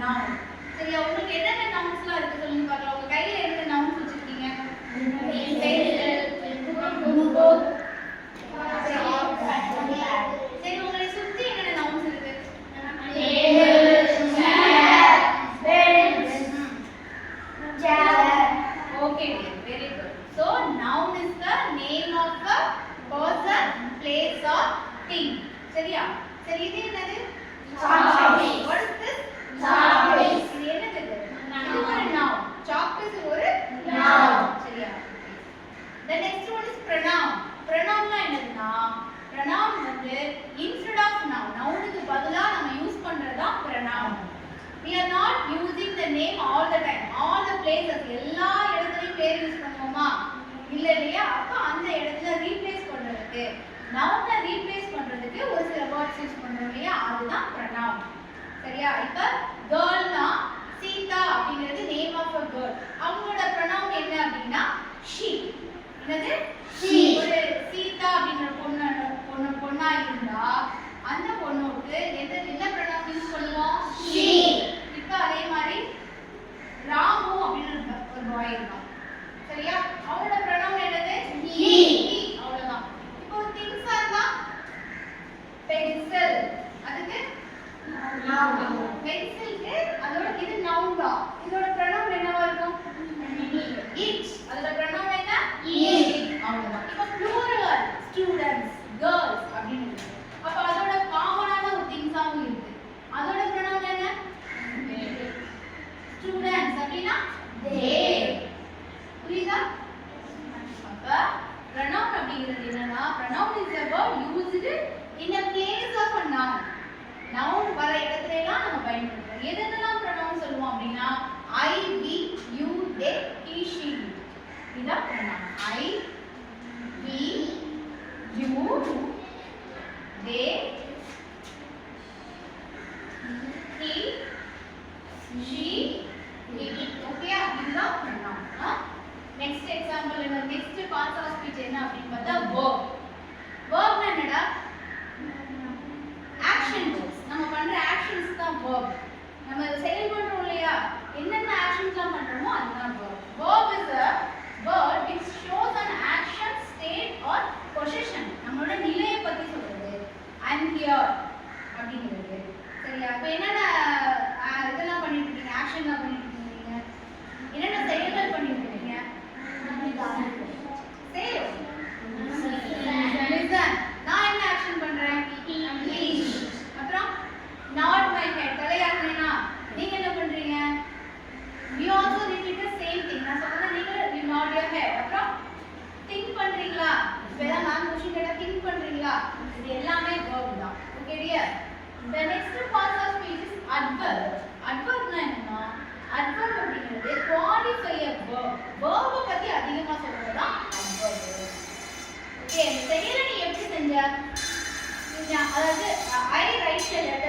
noun. சரியா உங்களுக்கு என்னென்ன nounsலாம் இருக்கு சொல்லுங்க பார்க்கலாம். உங்க கையில என்ன nouns வச்சிருக்கீங்க? book. சரி உங்களை சுத்தி என்னென்ன nouns இருக்கு? Okay, very good. So noun is the name of a person, place or thing. சரியா? சரி இது என்னது? Chalk. What is this? Chalk. இது என்னது? இது ஒரு noun. Chalk is ஒரு noun. சரியா? The next one is pronoun. Pronounனா என்னதுன்னா pronoun வந்து instead of noun, nounக்கு பதிலா நம்ம யூஸ் பண்றதா pronoun. We are not using the name all the time. All the places எல்லா இடத்துலயும் பேர் யூஸ் பண்ணுவோமா? இல்ல இல்லையா? அப்ப அந்த இடத்துல ரீப்ளேஸ் பண்றதுக்கு noun-ஐ ரீப்ளேஸ் பண்றதுக்கு ஒரு சில வேர்ட்ஸ் யூஸ் பண்றோம் இல்லையா? அதுதான் pronoun. சரியா? இப்ப girl-னா சீதா அப்படிங்கிறது நேம் ஆஃப் a girl. அவங்களோட pronoun என்ன அப்படின்னா she. என்னது? she. ஒரு சீதா அப்படிங்கிற பொண்ணா இருந்தா அந்த பொண்ணுக்கு என்ன pronoun யூஸ் பண்ணுவோம்? she. இப்போ அதே மாதிரி ராமு அப்படிங்கிற ஒரு பாய் இருக்கான். சரியா? அவனோட pronoun என்னது? he. அவ்வளவுதான். இப்போ things இருந்தா pencil. அதுக்கு பென்சிலுக்கு அதோட இது noun தான். இதோட pronoun என்னவா இருக்கும்? it. அதோட pronoun என்ன? it. அவ்வளவுதான். இப்போ plural students, girls அப்படின்னு இருக்கு. அப்ப அதோட காமனான ஒரு திங்ஸாவும் இருக்கு. அதோட pronoun என்ன? students அப்படினா they. புரியுதா? அப்ப pronoun அப்படிங்கிறது என்னன்னா pronoun is a word used in a place of a noun. noun வர இடத்துல எல்லாம் நம்ம பயன்படுத்துறோம். எதெல்லாம் pronoun சொல்லுவோம் அப்படினா I, we, you, they, he, she. இதான் pronoun. I, we, you, they, he, she, it. Okay, இதுதான் pronoun. Next example என்ன? Next parts of speech என்ன அப்படின்னு பார்த்தா verb. verb என்னடா? action verbs. நம்ம பண்ற actions தான் verb. நம்ம செயல் பண்றோம் இல்லையா? என்னென்ன actionsலாம் பண்றோமோ அதுதான் verb. verb is a word which shows an action, state or position. நம்மளோட நிலையை பத்தி சொல்றது. I am here அப்படிங்கிறது. சரியா? அப்ப என்னென்ன இதெல்லாம் பண்ணிட்டு இருக்கீங்க? ஆக்ஷன்லாம் பண்ணிட்டு இருக்கீங்க. என்னென்ன செயல்கள் பண்ணிட்டு இருக்கீங்க? Say. Listen. நான் என்ன ஆக்ஷன் பண்றேன்? Please. அப்புறம் nod my head. தலையாட்டுறேனா? நீங்க என்ன பண்றீங்க? We also repeat the same thing. நான் சொல்றத நீங்க you nod your head. அப்புறம் think பண்றீங்களா? இப்பதான் நான் क्वेश्चन கேட்டா think பண்றீங்களா? இது எல்லாமே verb தான். Okay dear. The next part of speech is adverb. adverbனா என்னன்னா adverb அப்படிங்கிறது qualify a verb. verb பத்தி அதிகமா சொல்றது தான் adverb. Okay, செயலை நீ எப்படி செஞ்ச? அதாவது I write a letter